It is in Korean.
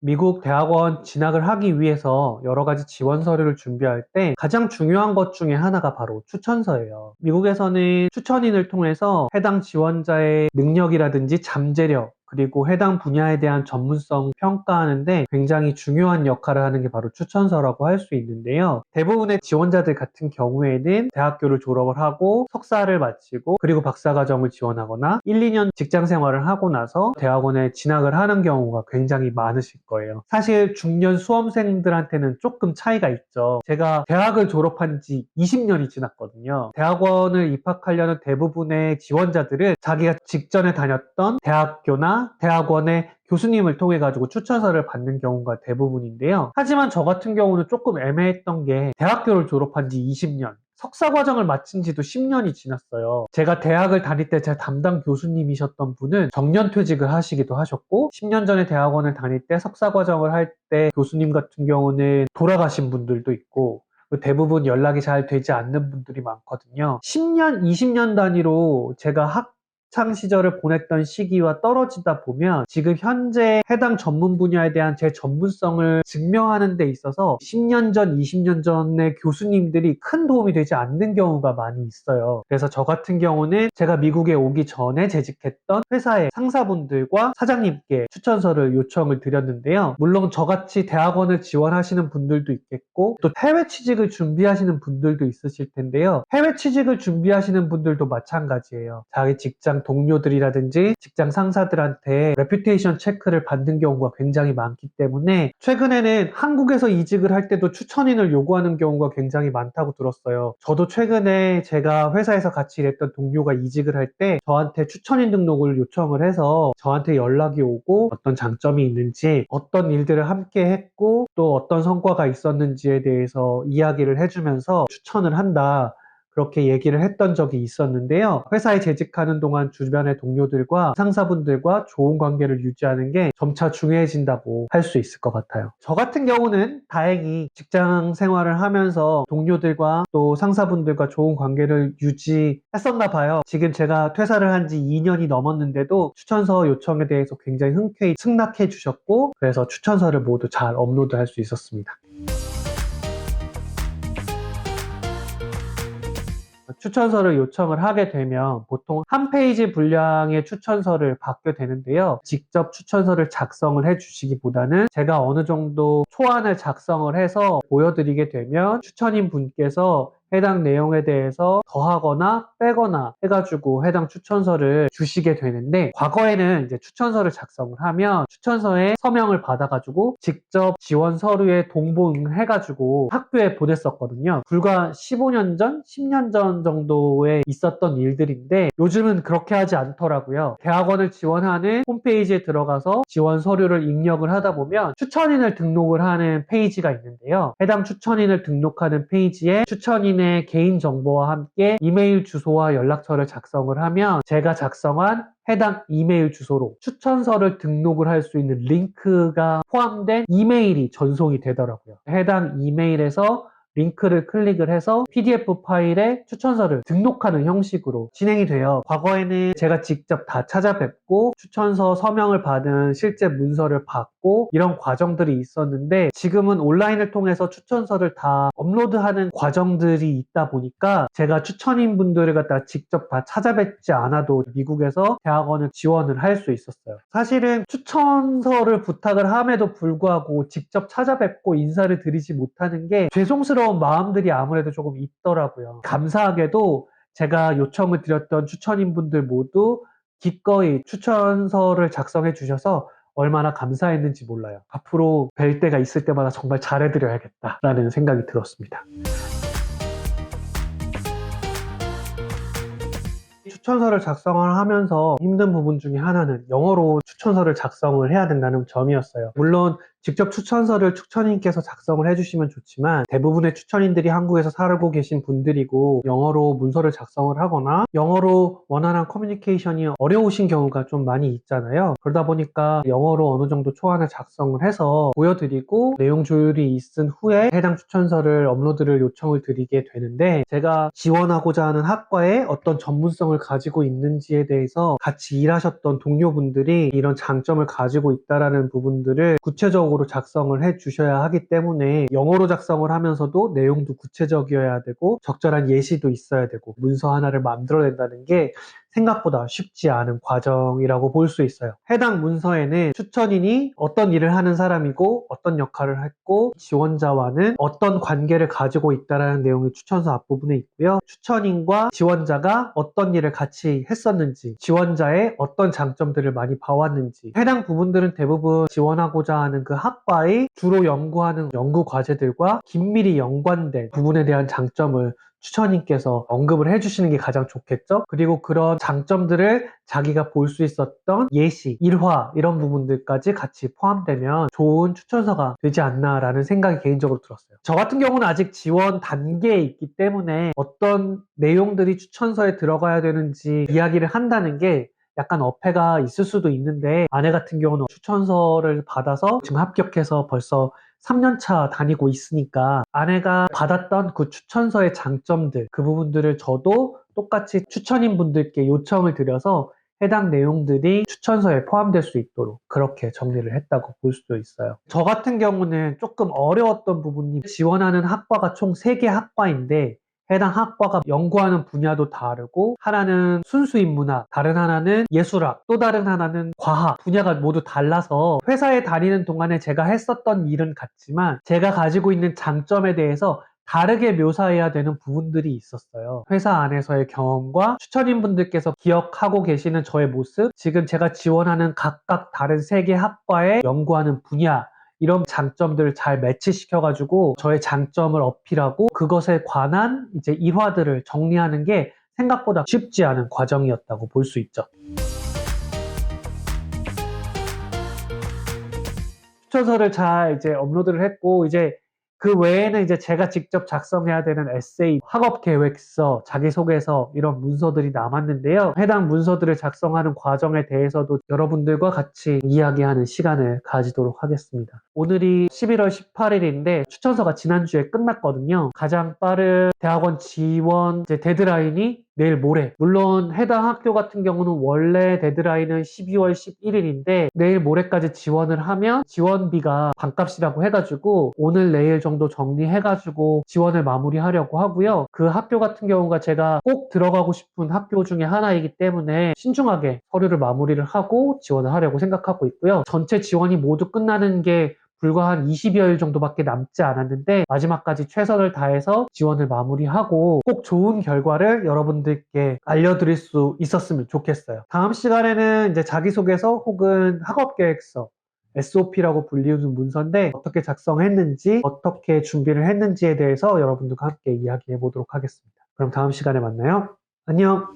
미국 대학원 진학을 하기 위해서 여러 가지 지원 서류를 준비할 때 가장 중요한 것 중에 하나가 바로 추천서예요. 미국에서는 추천인을 통해서 해당 지원자의 능력이라든지 잠재력, 그리고 해당 분야에 대한 전문성 평가하는데 굉장히 중요한 역할을 하는 게 바로 추천서라고 할 수 있는데요. 대부분의 지원자들 같은 경우에는 대학교를 졸업을 하고 석사를 마치고 그리고 박사과정을 지원하거나 1, 2년 직장 생활을 하고 나서 대학원에 진학을 하는 경우가 굉장히 많으실 거예요. 사실 중년 수험생들한테는 조금 차이가 있죠. 제가 대학을 졸업한 지 20년이 지났거든요. 대학원을 입학하려는 대부분의 지원자들은 자기가 직전에 다녔던 대학교나 대학원의 교수님을 통해 가지고 추천서를 받는 경우가 대부분인데요. 하지만 저 같은 경우는 조금 애매했던 게 대학교를 졸업한 지 20년, 석사 과정을 마친 지도 10년이 지났어요. 제가 대학을 다닐 때 제 담당 교수님이셨던 분은 정년퇴직을 하시기도 하셨고 10년 전에 대학원을 다닐 때 석사 과정을 할 때 교수님 같은 경우는 돌아가신 분들도 있고 대부분 연락이 잘 되지 않는 분들이 많거든요. 10년, 20년 단위로 제가 학창 시절을 보냈던 시기와 떨어지다 보면 지금 현재 해당 전문 분야에 대한 제 전문성을 증명하는 데 있어서 10년 전, 20년 전의 교수님들이 큰 도움이 되지 않는 경우가 많이 있어요. 그래서 저 같은 경우는 제가 미국에 오기 전에 재직했던 회사의 상사분들과 사장님께 추천서를 요청을 드렸는데요. 물론 저같이 대학원을 지원하시는 분들도 있겠고 또 해외 취직을 준비하시는 분들도 있으실 텐데요. 해외 취직을 준비하시는 분들도 마찬가지예요. 자기 직장 동료들이라든지 직장 상사들한테 레퓨테이션 체크를 받는 경우가 굉장히 많기 때문에 최근에는 한국에서 이직을 할 때도 추천인을 요구하는 경우가 굉장히 많다고 들었어요. 저도 최근에 제가 회사에서 같이 일했던 동료가 이직을 할 때 저한테 추천인 등록을 요청을 해서 저한테 연락이 오고 어떤 장점이 있는지 어떤 일들을 함께 했고 또 어떤 성과가 있었는지에 대해서 이야기를 해주면서 추천을 한다. 그렇게 얘기를 했던 적이 있었는데요. 회사에 재직하는 동안 주변의 동료들과 상사분들과 좋은 관계를 유지하는 게 점차 중요해진다고 할 수 있을 것 같아요. 저 같은 경우는 다행히 직장 생활을 하면서 동료들과 또 상사분들과 좋은 관계를 유지했었나 봐요. 지금 제가 퇴사를 한 지 2년이 넘었는데도 추천서 요청에 대해서 굉장히 흔쾌히 승낙해 주셨고 그래서 추천서를 모두 잘 업로드할 수 있었습니다. 추천서를 요청을 하게 되면 보통 한 페이지 분량의 추천서를 받게 되는데요. 직접 추천서를 작성을 해주시기보다는 제가 어느 정도 초안을 작성을 해서 보여드리게 되면 추천인 분께서 해당 내용에 대해서 더하거나 빼거나 해가지고 해당 추천서를 주시게 되는데 과거에는 이제 추천서를 작성을 하면 추천서에 서명을 받아가지고 직접 지원 서류에 동봉해가지고 학교에 보냈었거든요. 불과 15년 전, 10년 전 정도에 있었던 일들인데 요즘은 그렇게 하지 않더라고요. 대학원을 지원하는 홈페이지에 들어가서 지원 서류를 입력을 하다 보면 추천인을 등록을 하는 페이지가 있는데요. 해당 추천인을 등록하는 페이지에 추천인의 개인정보와 함께 이메일 주소와 연락처를 작성을 하면 제가 작성한 해당 이메일 주소로 추천서를 등록을 할 수 있는 링크가 포함된 이메일이 전송이 되더라고요. 해당 이메일에서 링크를 클릭을 해서 PDF 파일에 추천서를 등록하는 형식으로 진행이 돼요. 과거에는 제가 직접 다 찾아뵙고 추천서 서명을 받은 실제 문서를 받고 이런 과정들이 있었는데 지금은 온라인을 통해서 추천서를 다 업로드하는 과정들이 있다 보니까 제가 추천인 분들을 갖다 직접 다 찾아뵙지 않아도 미국에서 대학원을 지원을 할 수 있었어요. 사실은 추천서를 부탁을 함에도 불구하고 직접 찾아뵙고 인사를 드리지 못하는 게 죄송스러운 마음들이 아무래도 조금 있더라고요. 감사하게도 제가 요청을 드렸던 추천인분들 모두 기꺼이 추천서를 작성해 주셔서 얼마나 감사했는지 몰라요. 앞으로 뵐 때가 있을 때마다 정말 잘해드려야겠다라는 생각이 들었습니다. 추천서를 작성을 하면서 힘든 부분 중에 하나는 영어로 추천서를 작성을 해야 된다는 점이었어요. 물론 직접 추천서를 추천인께서 작성을 해주시면 좋지만 대부분의 추천인들이 한국에서 살고 계신 분들이고 영어로 문서를 작성을 하거나 영어로 원활한 커뮤니케이션이 어려우신 경우가 좀 많이 있잖아요. 그러다 보니까 영어로 어느 정도 초안을 작성을 해서 보여드리고 내용 조율이 있은 후에 해당 추천서를 업로드를 요청을 드리게 되는데 제가 지원하고자 하는 학과에 어떤 전문성을 가지고 있는지에 대해서 같이 일하셨던 동료분들이 이런 장점을 가지고 있다라는 부분들을 구체적으로 구체적으로 작성을 해 주셔야 하기 때문에 영어로 작성을 하면서도 내용도 구체적이어야 되고 적절한 예시도 있어야 되고 문서 하나를 만들어낸다는 게 생각보다 쉽지 않은 과정이라고 볼 수 있어요. 해당 문서에는 추천인이 어떤 일을 하는 사람이고 어떤 역할을 했고 지원자와는 어떤 관계를 가지고 있다는 내용이 추천서 앞부분에 있고요. 추천인과 지원자가 어떤 일을 같이 했었는지, 지원자의 어떤 장점들을 많이 봐왔는지, 해당 부분들은 대부분 지원하고자 하는 그 학과의 주로 연구하는 연구 과제들과 긴밀히 연관된 부분에 대한 장점을 추천인께서 언급을 해주시는 게 가장 좋겠죠? 그리고 그런 장점들을 자기가 볼 수 있었던 예시, 일화 이런 부분들까지 같이 포함되면 좋은 추천서가 되지 않나라는 생각이 개인적으로 들었어요. 저 같은 경우는 아직 지원 단계에 있기 때문에 어떤 내용들이 추천서에 들어가야 되는지 이야기를 한다는 게 약간 어폐가 있을 수도 있는데 아내 같은 경우는 추천서를 받아서 지금 합격해서 벌써 3년차 다니고 있으니까 아내가 받았던 그 추천서의 장점들 그 부분들을 저도 똑같이 추천인 분들께 요청을 드려서 해당 내용들이 추천서에 포함될 수 있도록 그렇게 정리를 했다고 볼 수도 있어요. 저 같은 경우는 조금 어려웠던 부분이 지원하는 학과가 총 3개 학과인데 해당 학과가 연구하는 분야도 다르고 하나는 순수인문학, 다른 하나는 예술학, 또 다른 하나는 과학 분야가 모두 달라서 회사에 다니는 동안에 제가 했었던 일은 같지만 제가 가지고 있는 장점에 대해서 다르게 묘사해야 되는 부분들이 있었어요. 회사 안에서의 경험과 추천인분들께서 기억하고 계시는 저의 모습, 지금 제가 지원하는 각각 다른 3개 학과에 연구하는 분야 이런 장점들을 잘 매치시켜가지고 저의 장점을 어필하고 그것에 관한 이제 일화들을 정리하는 게 생각보다 쉽지 않은 과정이었다고 볼 수 있죠. 추천서를 잘 이제 업로드를 했고 이제 그 외에는 이제 제가 직접 작성해야 되는 에세이, 학업 계획서, 자기소개서 이런 문서들이 남았는데요. 해당 문서들을 작성하는 과정에 대해서도 여러분들과 같이 이야기하는 시간을 가지도록 하겠습니다. 오늘이 11월 18일인데 추천서가 지난주에 끝났거든요. 가장 빠른 대학원 지원 이제 데드라인이 내일 모레. 물론 해당 학교 같은 경우는 원래 데드라인은 12월 11일인데 내일 모레까지 지원을 하면 지원비가 반값이라고 해가지고 오늘 내일 정도 정리해가지고 지원을 마무리하려고 하고요. 그 학교 같은 경우가 제가 꼭 들어가고 싶은 학교 중에 하나이기 때문에 신중하게 서류를 마무리를 하고 지원을 하려고 생각하고 있고요. 전체 지원이 모두 끝나는 게 불과 한 20여일 정도밖에 남지 않았는데 마지막까지 최선을 다해서 지원을 마무리하고 꼭 좋은 결과를 여러분들께 알려드릴 수 있었으면 좋겠어요. 다음 시간에는 이제 자기소개서 혹은 학업계획서 SOP라고 불리우는 문서인데 어떻게 작성했는지 어떻게 준비를 했는지에 대해서 여러분들과 함께 이야기해 보도록 하겠습니다. 그럼 다음 시간에 만나요. 안녕.